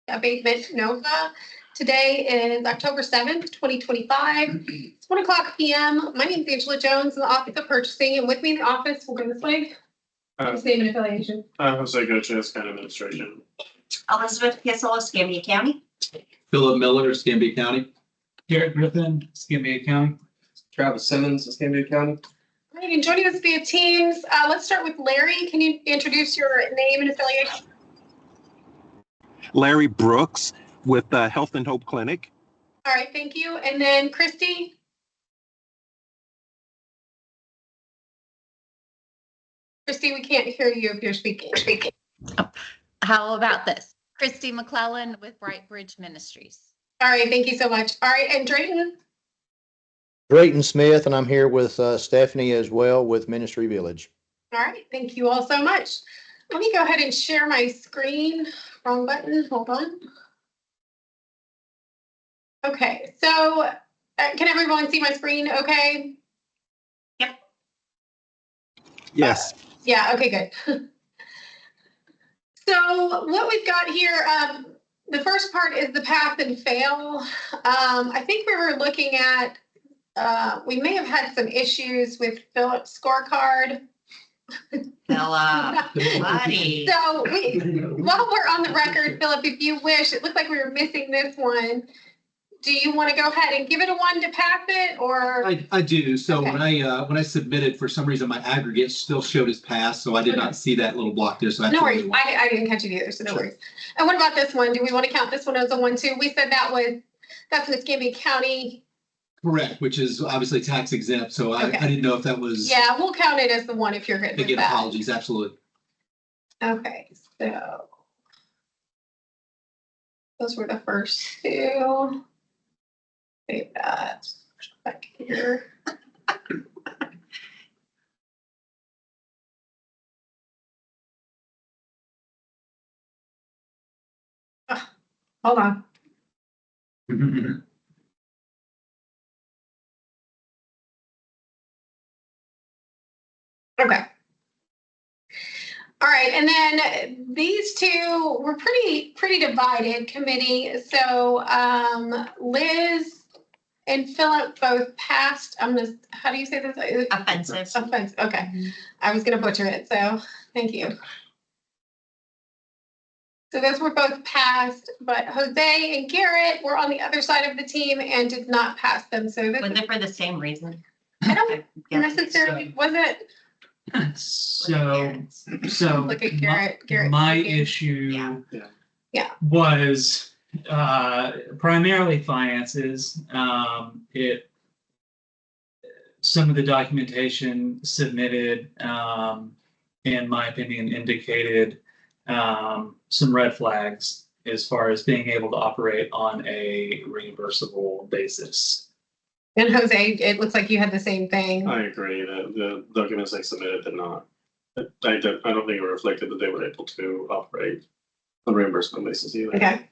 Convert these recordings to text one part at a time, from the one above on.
abatement Nova. Today is October 7th, 2025. It's 1:00 p.m. My name is Angela Jones in the Office of Purchasing, and with me in the office, we'll go this way. His name and affiliation. Jose Goches, County Administration. Elizabeth Kissel, Escambia County. Philip Miller, Escambia County. Garrett Griffin, Escambia County. Travis Simmons, Escambia County. All right, and joining us via Teams, let's start with Larry. Can you introduce your name and affiliation? Larry Brooks with the Health and Hope Clinic. All right, thank you. And then Christy. Christy, we can't hear you if you're speaking. How about this? Christy McClellan with Bright Bridge Ministries. All right, thank you so much. All right, and Drayton. Drayton Smith, and I'm here with Stephanie as well with Ministry Village. All right, thank you all so much. Let me go ahead and share my screen. Wrong button, hold on. Okay, so can everyone see my screen okay? Yep. Yes. Yeah, okay, good. So what we've got here, the first part is the pass and fail. I think we were looking at, we may have had some issues with Philip's scorecard. Philip, buddy. So while we're on the record, Philip, if you wish, it looked like we were missing this one. Do you want to go ahead and give it a 1 to pass it, or? I do. So Okay. when I submitted, for some reason, my aggregate still showed as pass, so I did not see that little block there. So No worries, I didn't catch it either, so no Sure. worries. And what about this one? Do we want to count this one as a 1, 2? We said that's an Escambia County. Correct, which is obviously tax exempt. So Okay. I didn't know if that was. Yeah, we'll count it as the 1 if you're good with Again, that. apologies. Absolutely. Okay, so those were the first 2. Save that back here. Hold on. Okay. All right, and then these two were pretty divided committee. So Liz and Philip both passed. How do you say this? Offensive. Offensive. Okay, I was gonna butcher it. So thank you. So those were both passed, but Jose and Garrett were on the other side of the team and did not pass them. So this Was is, it for the same reason? I don't Yeah. necessarily, was it? So Look at Garrett. my speaking. issue Yeah. was primarily finances. Some of the documentation submitted, in my opinion, indicated some red flags as far as being able to operate on a reimbursable basis. And Jose, it looks like you had the same thing. I agree that the documents they submitted did not. I don't think it reflected that they were able to operate on reimbursement basis either. Okay.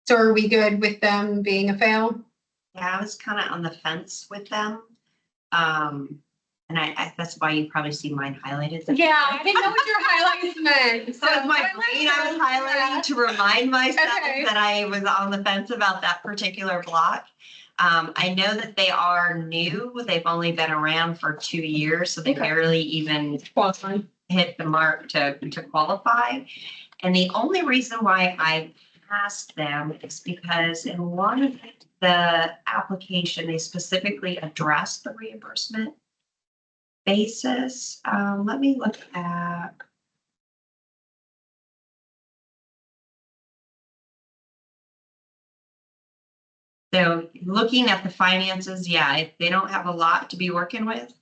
So are we good with them being a fail? Yeah, I was kind of on the fence with them. And I that's why you probably see mine highlighted. Yeah, I didn't know what your highlights meant. So with my brain, I was highlighting to remind myself Okay. that I was on the fence about that particular block. I know that they are new. They've only been around for 2 years, so they Okay. barely even Qualifying. hit the mark to qualify. And the only reason why I passed them is because in one of the application, they specifically addressed the reimbursement basis. Let me look at. So looking at the finances, yeah, they don't have a lot to be working with.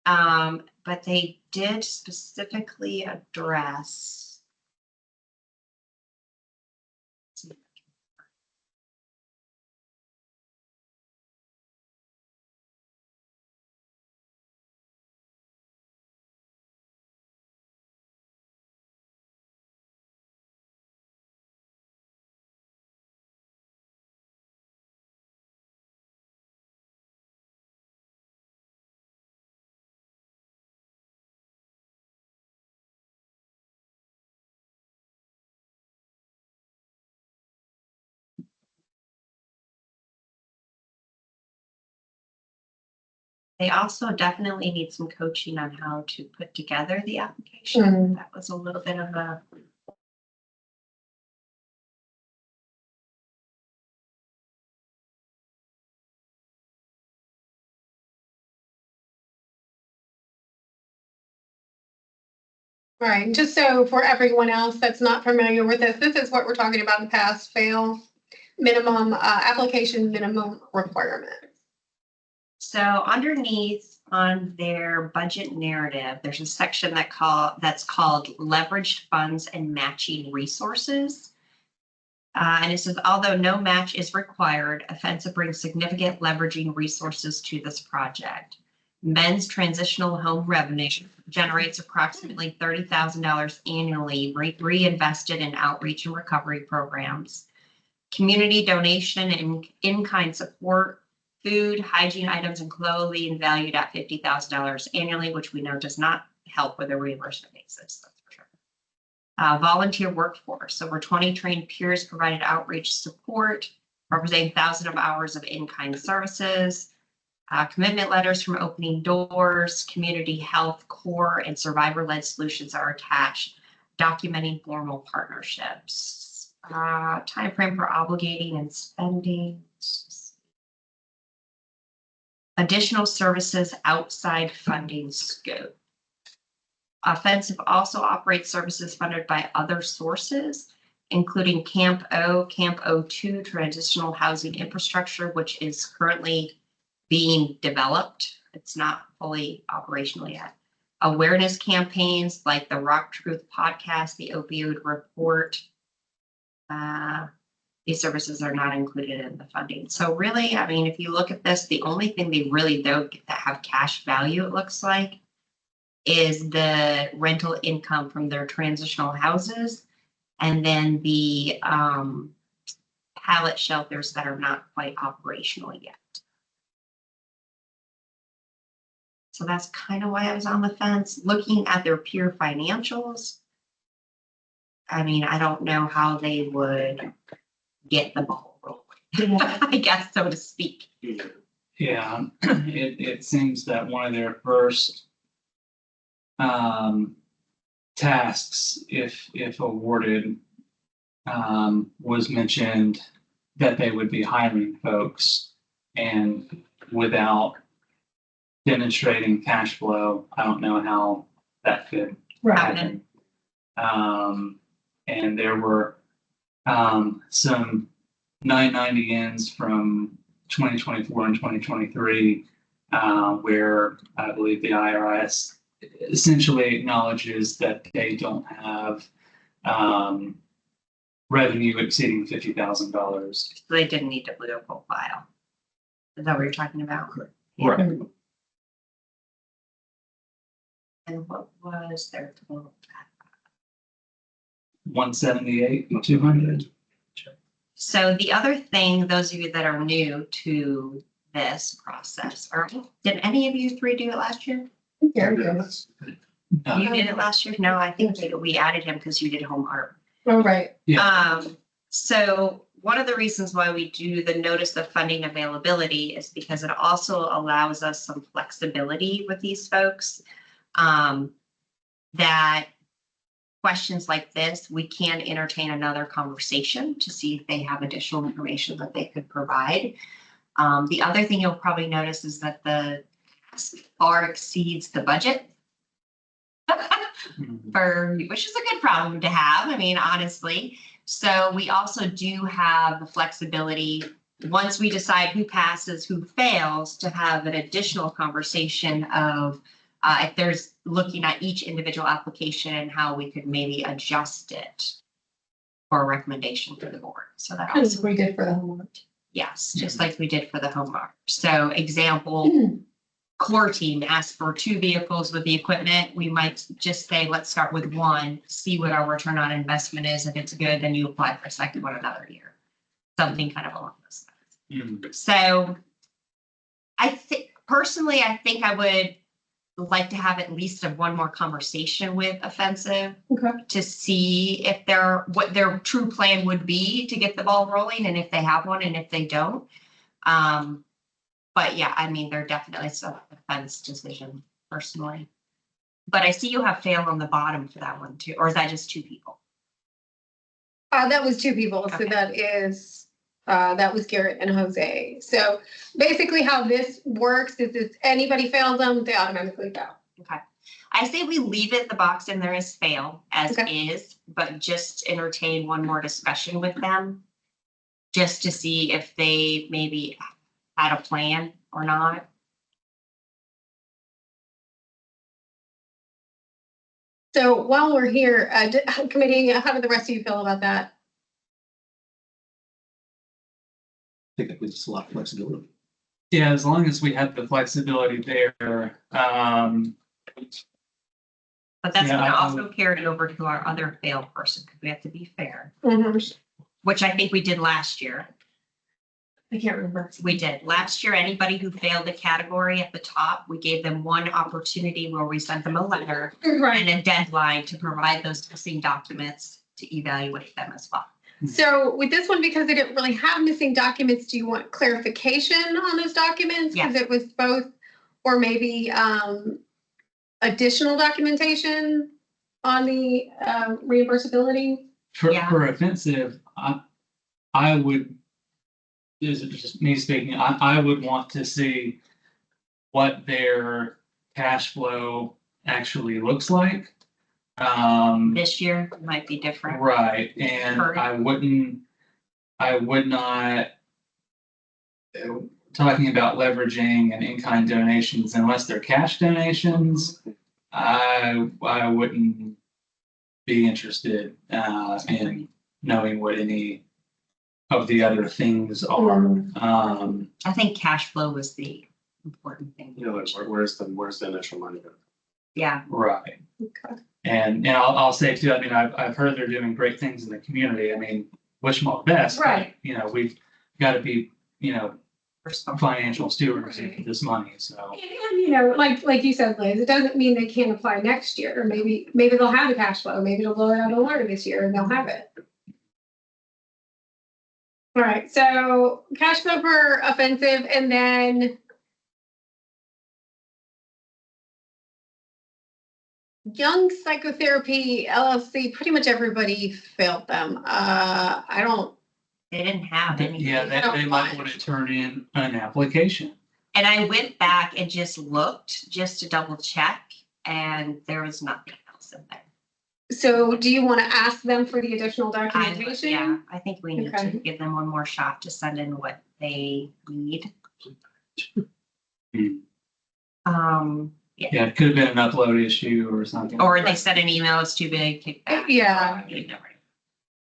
But they did specifically address They also definitely need some coaching on how to put together the application. Mm. That was a little bit of a. Right, just so for everyone else that's not familiar with this is what we're talking about, the pass-fail minimum, application minimum requirement. So underneath on their budget narrative, there's a section that's called leveraged funds and matching resources. And it says, although no match is required, Offensive brings significant leveraging resources to this project. Men's transitional home revenue generates approximately $30,000 annually reinvested in outreach and recovery programs. Community donation and in-kind support, food, hygiene items, and clothing valued at $50,000 annually, which we know does not help with a reimbursement basis. That's for sure. Volunteer workforce. Over 20 trained peers provided outreach support, representing thousands of hours of in-kind services. Commitment letters from Opening Doors, Community Health Core, and survivor-led solutions are attached, documenting formal partnerships. Time frame for obligating and spending. Additional services outside funding scope. Offensive also operates services funded by other sources, including Camp O, Camp O2, transitional housing infrastructure, which is currently being developed. It's not fully operational yet. Awareness campaigns like the Rock Truth podcast, the Opioid Report. These services are not included in the funding. So really, I mean, if you look at this, the only thing they really don't get that have cash value, it looks like, is the rental income from their transitional houses, and then the pallet shelters that are not quite operational yet. So that's kind of why I was on the fence. Looking at their pure financials, I mean, I don't know how they would get the ball rolling, I guess, so to speak. Yeah, it seems that one of their first tasks, if awarded, was mentioned that they would be hiring folks, and without demonstrating cash flow, I don't know how that could happen. And there were some 990 ends from 2024 and 2023, where I believe the IRS essentially acknowledges that they don't have revenue exceeding $50,000. So they didn't need to blue a profile. Is that what you're talking about? Correct. Yeah. Right. And what was their total? 178, 200. So the other thing, those of you that are new to this process, or did any of you three do it last year? Yeah. You did it last year? No, I think that we added him because you did home art. Oh, right. So one of the reasons why we do the notice of funding availability is because it also allows us some flexibility with these folks. That questions like this, we can entertain another conversation to see if they have additional information that they could provide. The other thing you'll probably notice is that the far exceeds the budget. Which is a good problem to have, I mean, honestly. So we also do have the flexibility, once we decide who passes, who fails, to have an additional conversation of if there's looking at each individual application and how we could maybe adjust it for a recommendation for the board. So that As also, we did for the homework. yes, just like we did for the home art. So example, core team asked for 2 vehicles with the equipment. We might just say, let's start with 1, see what our return on investment is. If it's good, then you apply for a second one another year. Something kind of along those lines. So I think personally, I think I would like to have at least one more conversation with Offensive to see if what their true plan would be to get the ball rolling, and if they have one and if they don't. But yeah, I mean, they're definitely self-defense decision personally. But I see you have failed on the bottom for that one too, or is that just 2 people? That was 2 people, so Okay. that was Garrett and Jose. So basically how this works is if anybody fails them, they automatically fail. Okay. I say we leave it the box and there is fail as Okay. is, but just entertain one more discussion with them. Just to see if they maybe had a plan or not. So while we're here, committee, how do the rest of you feel about that? I think that was just a lot of flexibility. Yeah, as long as we have the flexibility there, But that's Yeah, gonna I also carry over to our other fail person, because we have to be fair, Mhm. which I think we did last year. I can't remember. We did. Last year, anybody who failed the category at the top, we gave them one opportunity where we sent them a letter Right. and a deadline to provide those missing documents to evaluate them as well. So with this one, because they didn't really have missing documents, do you want clarification on those documents? Because it was both, or maybe additional documentation on the reimbursability? for, Yeah. for offensive, I would, this is just me speaking, I would want to see what their cash flow actually looks like. This year might be different. Right, and Correct. I would not. Talking about leveraging and in-kind donations, unless they're cash donations, I wouldn't be interested in knowing what any of the other things are. I think cash flow was the important thing. You know, like where's the initial money? Yeah, Right. Okay. And I'll say too, I mean, I've heard they're doing great things in the community. I mean, wish them all the best. but, Right. You know, we've got to be, you know, personal. financial stewards of Right. this money, so. And, you know, like you said, Liz, it doesn't mean they can't apply next year. Or maybe they'll have the cash flow. Maybe they'll blow it out of the water this year and they'll have it. All right, so cash flow for offensive, and then Young Psychotherapy LLC, pretty much everybody failed them. They didn't have any. Yeah, they might want to turn in an application. And I went back and just looked, just to double check, and there was nothing else in there. So do you want to ask them for the additional Yeah, documentation? I think we need to Okay. give them one more shot to send in what they need. Hmm. Yeah, Yeah, it could have been an upload issue or something. or they sent an email, it's too big, take that. Yeah. You never know.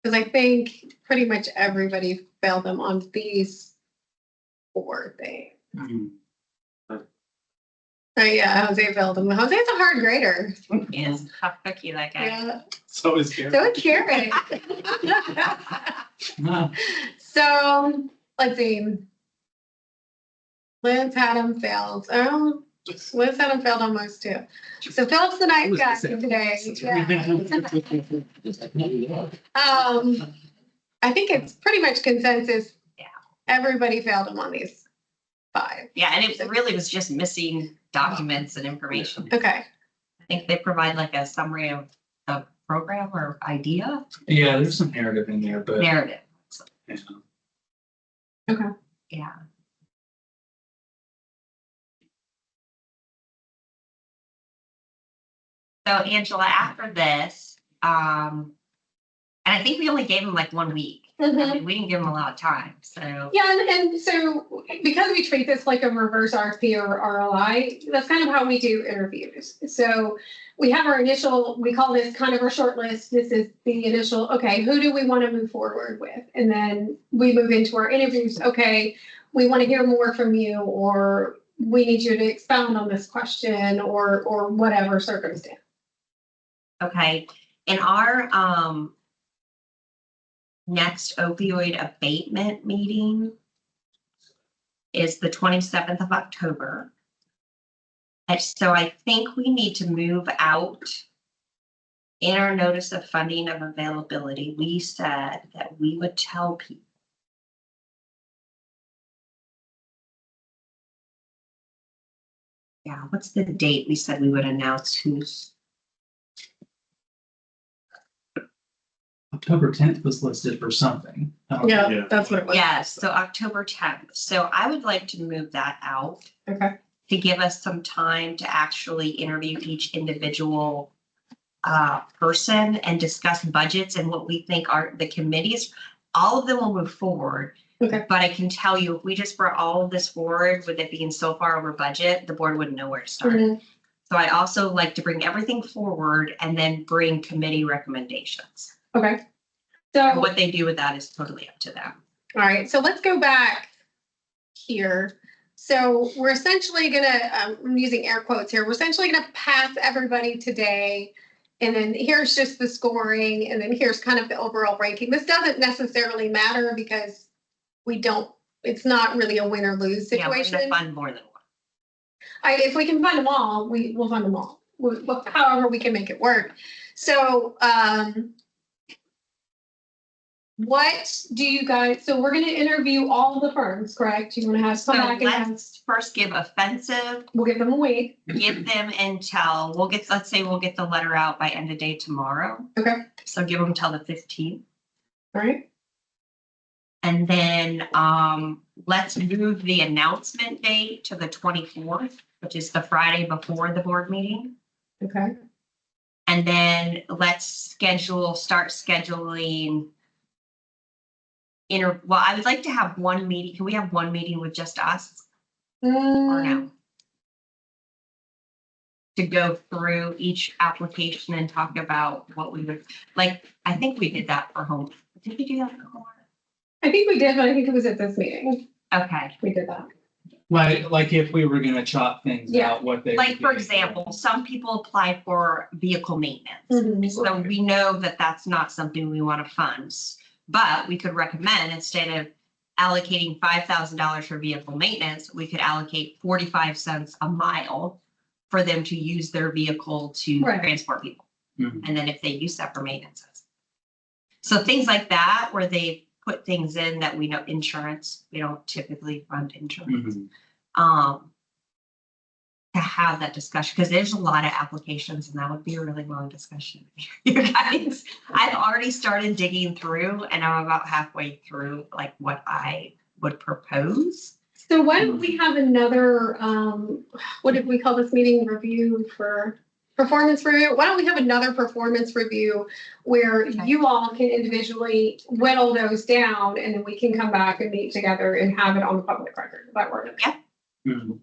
Because I think pretty much everybody failed them on these 4 things. Hmm. Oh yeah, Jose failed them. Jose's a hard grader. Is tough cookie, that guy. Yeah, So is Garrett. so is Garrett. Ah, So, let's see. Liz had him failed. Oh, Liz had him failed on most too. So Philip's the nice was guy the same. today. Yeah. I think it's pretty much consensus. Yeah. Everybody failed him on these 5. Yeah, and it really was just missing documents and information. Okay. I think they provide like a summary of the program or idea, Yeah, there's some narrative in there, but. narrative. Yeah. Yeah. So Angela, after this, and I think we only gave them like 1 week. I mean, we didn't give them a lot of time, so. Yeah, and so because we treat this like a reverse RFP or ROI, that's kind of how we do interviews. So we have our initial, we call this kind of our short list. This is the initial, okay, who do we want to move forward with? And then we move into our interviews. Okay, we want to hear more from you, or we need you to expound on this question, or whatever circumstance. Okay, in our next opioid abatement meeting is the 27th of October. And so I think we need to move out in our notice of funding of availability. We said that we would tell people Yeah, what's the date we said we would announce who's? October 10th was listed for something. I don't know. Yeah. That's what it was. Yes, so October 10th. So I would like to move that out Okay. to give us some time to actually interview each individual person and discuss budgets and what we think are the committees. All of them will move forward. Okay. But I can tell you, if we just brought all of this forward with it being so far over budget, the board wouldn't know where to start. Mhm. So I also like to bring everything forward and then bring committee recommendations. Okay. And So, what they do with that is totally up to them. all right, so let's go back here. So we're essentially gonna, I'm using air quotes here, we're essentially gonna pass everybody today. And then here's just the scoring, and then here's kind of the overall ranking. This doesn't necessarily matter because it's not really a win or lose Yeah, we're situation. gonna fund more than one. If we can fund them all, we'll fund them all. However we can make it work. So, what do you guys, so we're gonna interview all the firms, correct? You wanna have So come back and let's first give offensive, we'll give them a week. give them until, let's say we'll get the letter out by end of day tomorrow. Okay. So give them till the 15th. All right, And then let's move the announcement date to the 24th, which is the Friday before the board meeting. okay. And then let's start scheduling. Well, I would like to have one meeting. Can we have one meeting with just us or no? To go through each application and talk about what we would, like, I think we did that for home. Did we do that for home? I think we did, but I think it was at this meeting. Okay. We did that. Like if we were gonna chop things Yeah. out, what they. Like, would for be. example, some people apply for vehicle maintenance. Mhm. So we know that that's not something we want to fund. But we could recommend, instead of allocating $5,000 for vehicle maintenance, we could allocate 45 cents a mile for them to use their vehicle to Right. transport people. Mhm. And then if they use that for maintenance. So things like that, where they put things in that we know, insurance, we don't typically fund insurance. Mhm. To have that discussion, because there's a lot of applications and that would be a really long discussion. You guys, I've already started digging through and I'm about halfway through like what I would propose. So why don't we have another, what did we call this meeting, review for performance review? Why don't we have another performance review where Okay. you all can individually whittle those down and then we can come back and meet together and have it on the public record? Does that work? Yeah. Mhm.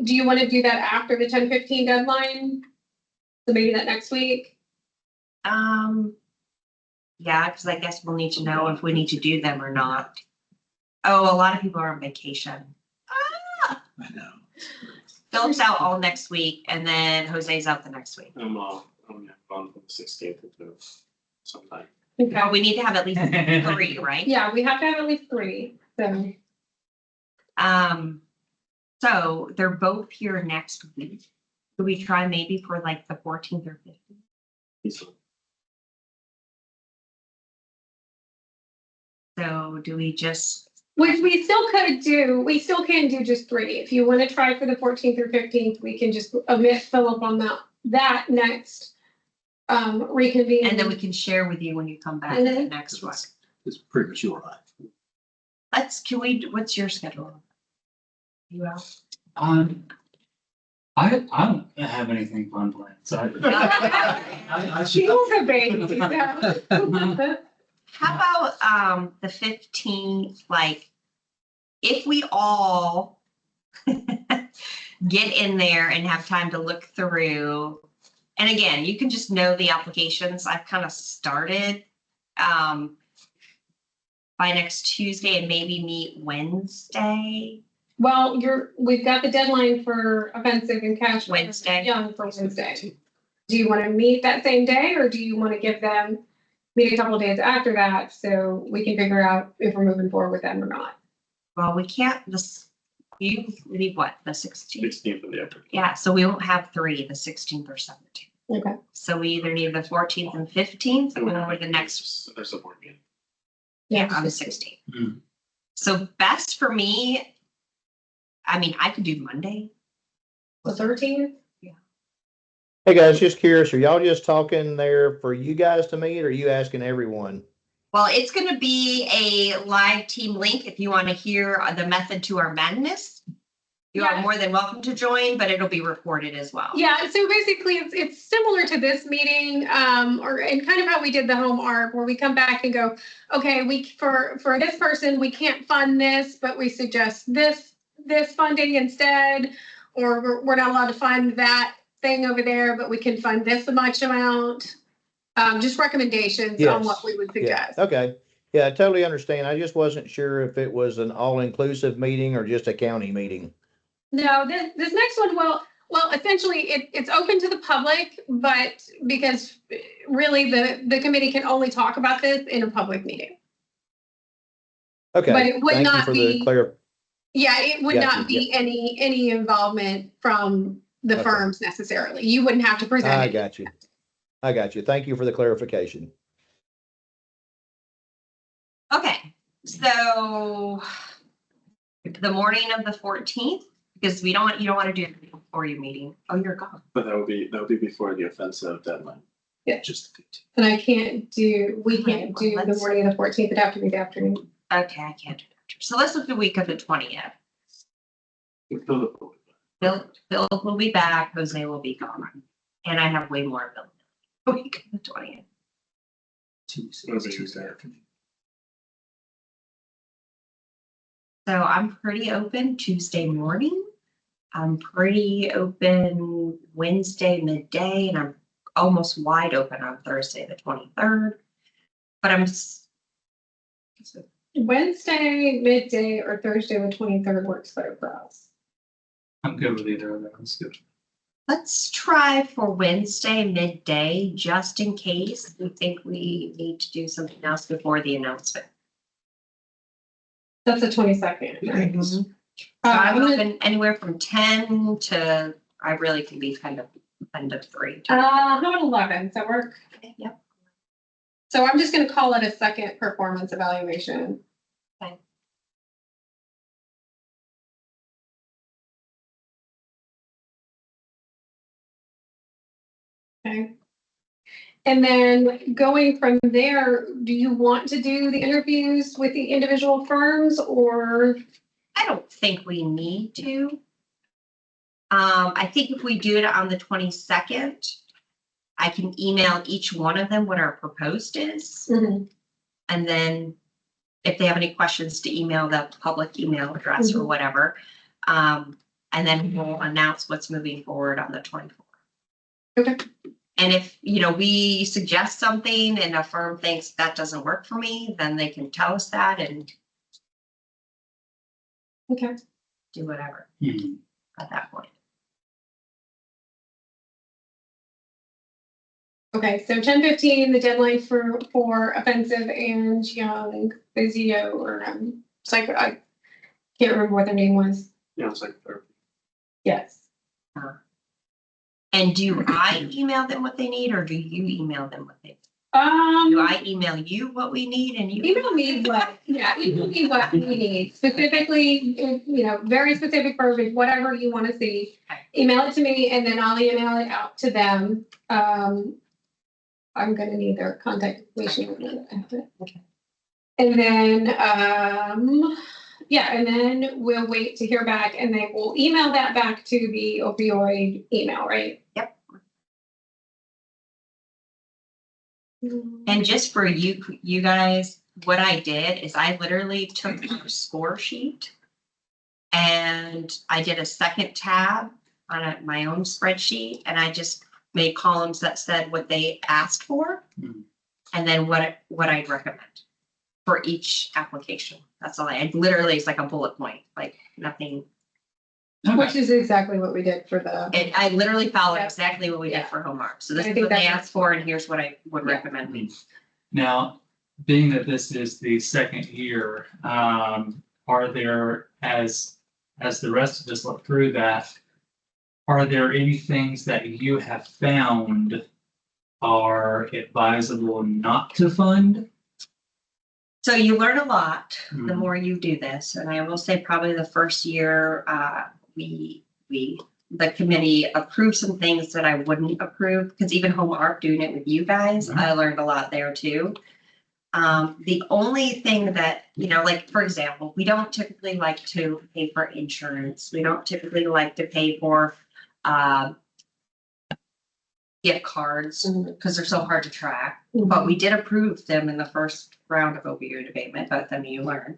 Do you want to do that after the 10:15 deadline? So maybe that next week? Yeah, because I guess we'll need to know if we need to do them or not. Oh, a lot of people are on vacation. I know. Philip's out all next week and then Jose's out the next week. I'm gone from the 16th until sometime. Okay. But we need to have at least 3, right? Yeah, we have to have at least 3, so. So they're both here next week. Could we try maybe for like the 14th or 15th? So do we just, Which we still can do just 3. If you want to try for the 14th or 15th, we can just omit Philip on that next reconvene. and then we can share with you when you come back And to the then- next one. It's premature, right? What's your schedule? You out? I don't have anything fun planned, so. I She should. was a baby. So. How about the 15th, like, if we all get in there and have time to look through, and again, you can just know the applications. I've kind of started by next Tuesday and maybe meet Wednesday. Well, we've got the deadline for offensive and cash. Wednesday. Young for Wednesday. Do you want to meet that same day or do you want to give them, meet a couple of days after that so we can figure out if we're moving forward with them or not? Well, we can't, you leave what, the 16th? 16th in the afternoon. Yeah, so we won't have 3, the 16th or 17th. Okay. So we either need the 14th and 15th or the next, There's a board meeting. yeah, on the 16th. Mhm. So best for me, I mean, I could do Monday. The 13th? Hey guys, just curious, are y'all just talking there for you guys to meet or are you asking everyone? Well, it's gonna be a live team link if you want to hear the method to our madness. You are Yeah. more than welcome to join, but it'll be recorded as well. Yeah, so basically it's similar to this meeting, and kind of how we did the home ARC, where we come back and go, okay, for this person, we can't fund this, but we suggest this funding instead, or we're not allowed to fund that thing over there, but we can fund this much amount. Just recommendations on Yes. what we would Yeah, suggest. okay. Yeah, I totally understand. I just wasn't sure if it was an all-inclusive meeting or just a county meeting. No, this next one, well, essentially it's open to the public, but because really the committee can only talk about this in a public meeting. Okay. But it would Thank you not for the be- clear. Yeah, it would Gotcha, not be any involvement from the Okay. firms necessarily. You wouldn't have to present I it. got you. I got you. Thank you for the clarification. Okay, so the morning of the 14th, because you don't want to do it before your meeting. Oh, you're gone. But that would be before the offensive deadline. Yeah. Just the 15th. And we can't do the Let's- morning of the 14th. It'd have to be the afternoon. Okay, I can't do that. So let's look the week of the 20th. Bill will be back, Jose will be gone, and I have way more availability the week of the 20th. Tuesday afternoon. So I'm pretty open Tuesday morning. I'm pretty open Wednesday midday, and I'm almost wide open on Thursday, the 23rd. But Wednesday midday or Thursday the 23rd works better for us. I'm good with either of those. Good. let's try for Wednesday midday, just in case we think we need to do something else before the announcement. That's the 22nd, right? So I'm I'm gonna- open anywhere from 10 to, I really can be kind of end of 3. How about 11? Does that work? Yep. So I'm just gonna call it a second performance evaluation. Okay. Okay. And then going from there, do you want to do the interviews with the individual firms or? I don't think we need to. I think if we do it on the 22nd, I can email each one of them what our proposed is. And then if they have any questions to email the public email address or whatever. And then we'll announce what's moving forward on the 24th. Okay. And if, we suggest something and a firm thinks that doesn't work for me, then they can tell us that and Okay. do whatever Mhm. at that point. Okay, so 10:15, the deadline for offensive and young physio or psycho, I can't remember what their name was. Yeah, it's like therapy. Yes. And do I email them what they need, or do you email them what they need? Um, Do I email you what we need and you? email me what we need, specifically, very specific verbiage, whatever you want to see. Okay. Email it to me and then I'll email it out to them. I'm gonna need their contact information. Okay. And then, and then we'll wait to hear back and then we'll email that back to the opioid email, right? Yep. And just for you guys, what I did is I literally took our score sheet and I did a second tab on my own spreadsheet and I just made columns that said what they asked for Mhm. and then what I'd recommend for each application. That's all I literally, it's like a bullet point, like nothing. Which is exactly what we did for the, And I literally followed Yeah. exactly what we did Yeah. for home art. So this I is think what they that's- asked for and here's what I would Yeah. recommend. Now, being that this is the second year, are there, as the rest of us look through that, are there any things that you have found are advisable not to fund? So you learn a lot the Mhm. more you do this, and I will say probably the first year, we the committee approved some things that I wouldn't approve, because even Home Art doing it with you guys, I learned a lot there too. The only thing that, like, for example, we don't typically like to pay for insurance. We don't typically like to pay for, gift cards because they're so hard to track, but we did approve them in the first round of opioid abatement, but then you learn.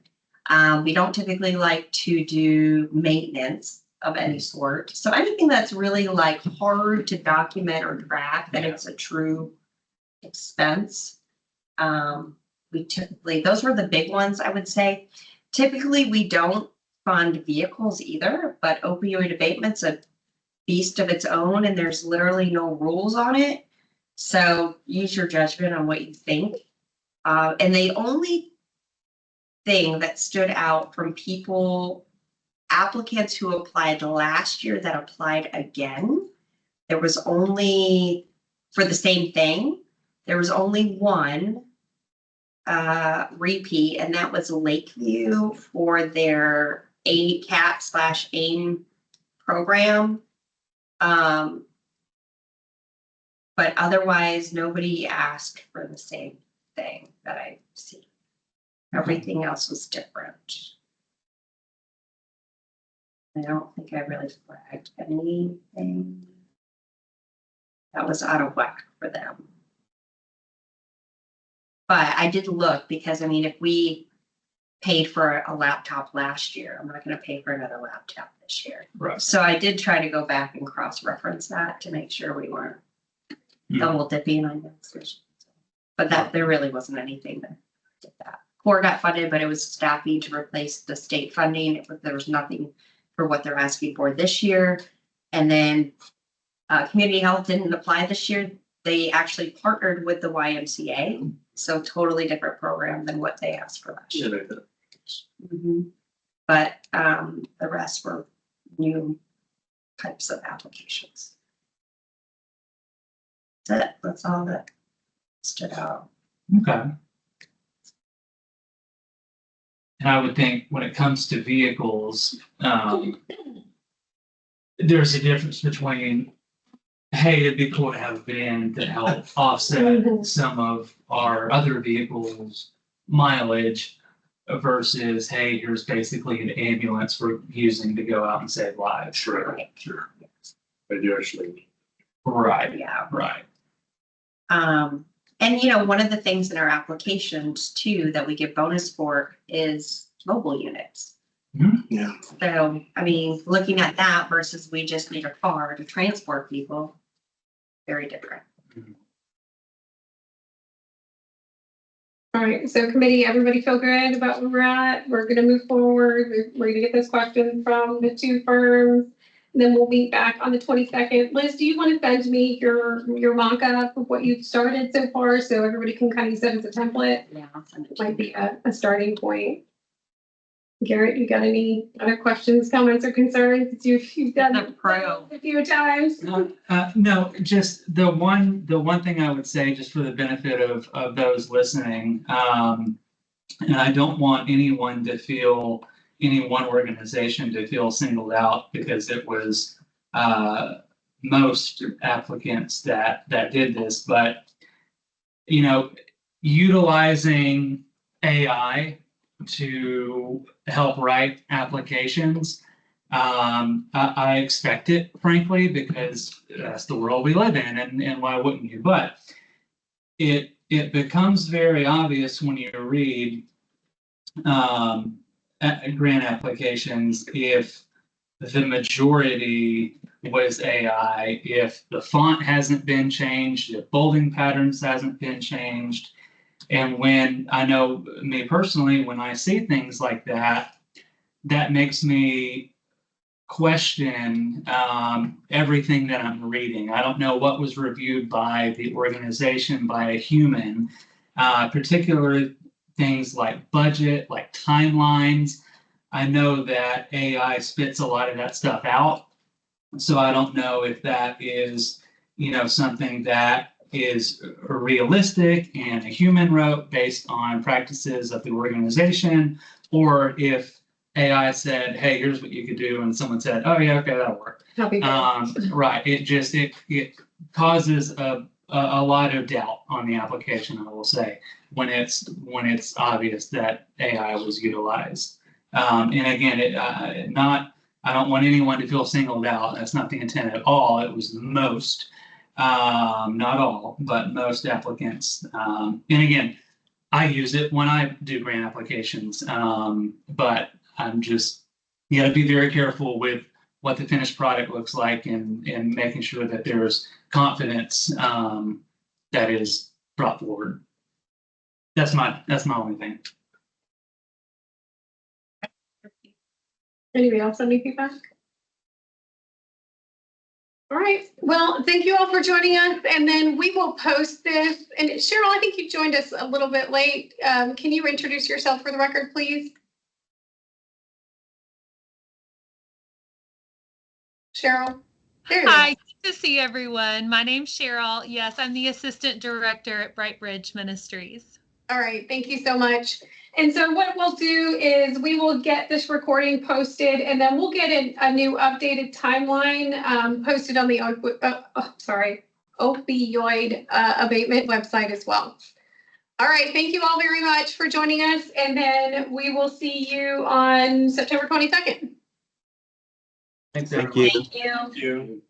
We don't typically like to do maintenance of any sort. So anything that's really like hard to document or track, that it's a true expense. We typically, those were the big ones, I would say. Typically, we don't fund vehicles either, but opioid abatement's a beast of its own, and there's literally no rules on it. So use your judgment on what you think. And the only thing that stood out from applicants who applied last year that applied again, there was only, for the same thing, there was only one repeat, and that was Lakeview for their ACAP/AIM program. But otherwise, nobody asked for the same thing that I see. Everything else was different. I don't think I really flagged anything that was out of whack for them. But I did look because, I mean, if we paid for a laptop last year, I'm not going to pay for another laptop this year. Right. So I did try to go back and cross-reference that to make sure we weren't double dipping on this. But there really wasn't anything that did that. Core got funded, but it was staffing to replace the state funding. There was nothing for what they're asking for this year. And then community health didn't apply this year. They actually partnered with the YMCA. So totally different program than what they asked for last year. But the rest were new types of applications. That's it. That's all that stood out. Okay. And I would think when it comes to vehicles, there's a difference between, hey, it'd be cool to have a van to help offset some of our other vehicles' mileage versus, hey, here's basically an ambulance we're using to go out and save lives. Sure. Right. Sure. But you actually. Right. Yeah. Right. And one of the things in our applications too that we get bonus for is mobile units. Yeah. So, I mean, looking at that versus we just need a car to transport people, very different. All right, so committee, everybody feel good about where we're at? We're gonna move forward. We're gonna get this question from the two firms. And then we'll meet back on the 22nd. Liz, do you want to send me your mock-up of what you've started so far so everybody can kind of use it as a template? Yeah, I'll send it It to might you. be a starting point. Garrett, you got any other questions, comments, or concerns? You've done The pro. a few times. No, just the one thing I would say, just for the benefit of those listening, and I don't want any one organization to feel singled out because it was most applicants that did this, but utilizing AI to help write applications. I expect it, frankly, because that's the world we live in, and why wouldn't you? But it becomes very obvious when you read grant applications if the majority was AI, if the font hasn't been changed, if bolding patterns hasn't been changed. And when I know me personally, when I see things like that, that makes me question everything that I'm reading. I don't know what was reviewed by the organization, by a human, particularly things like budget, like timelines. I know that AI spits a lot of that stuff out. So I don't know if that is, something that is realistic and a human wrote based on practices of the organization, or if AI said, hey, here's what you could do, and someone said, oh yeah, okay, that'll work. Copy paste. Right, it causes a lot of doubt on the application, I will say, when it's obvious that AI was utilized. And again, I don't want anyone to feel singled out. That's not the intent at all. It was most, not all, but most applicants. And again, I use it when I do grant applications, but I'm just, you got to be very careful with what the finished product looks like and making sure that there's confidence that is brought forward. That's my only thing. Anybody else have any feedback? All right, well, thank you all for joining us, and then we will post this. And Cheryl, I think you joined us a little bit late. Can you introduce yourself for the record, please? Cheryl? There you Hi, are. good to see everyone. My name's Cheryl. Yes, I'm the Assistant Director at Bright Bridge Ministries. All right, thank you so much. And so what we'll do is we will get this recording posted, and then we'll get a new updated timeline posted on the opioid abatement website as well. All right, thank you all very much for joining us, and then we will see you on September 22nd. Thanks, Thank everyone. you. Thank you. You.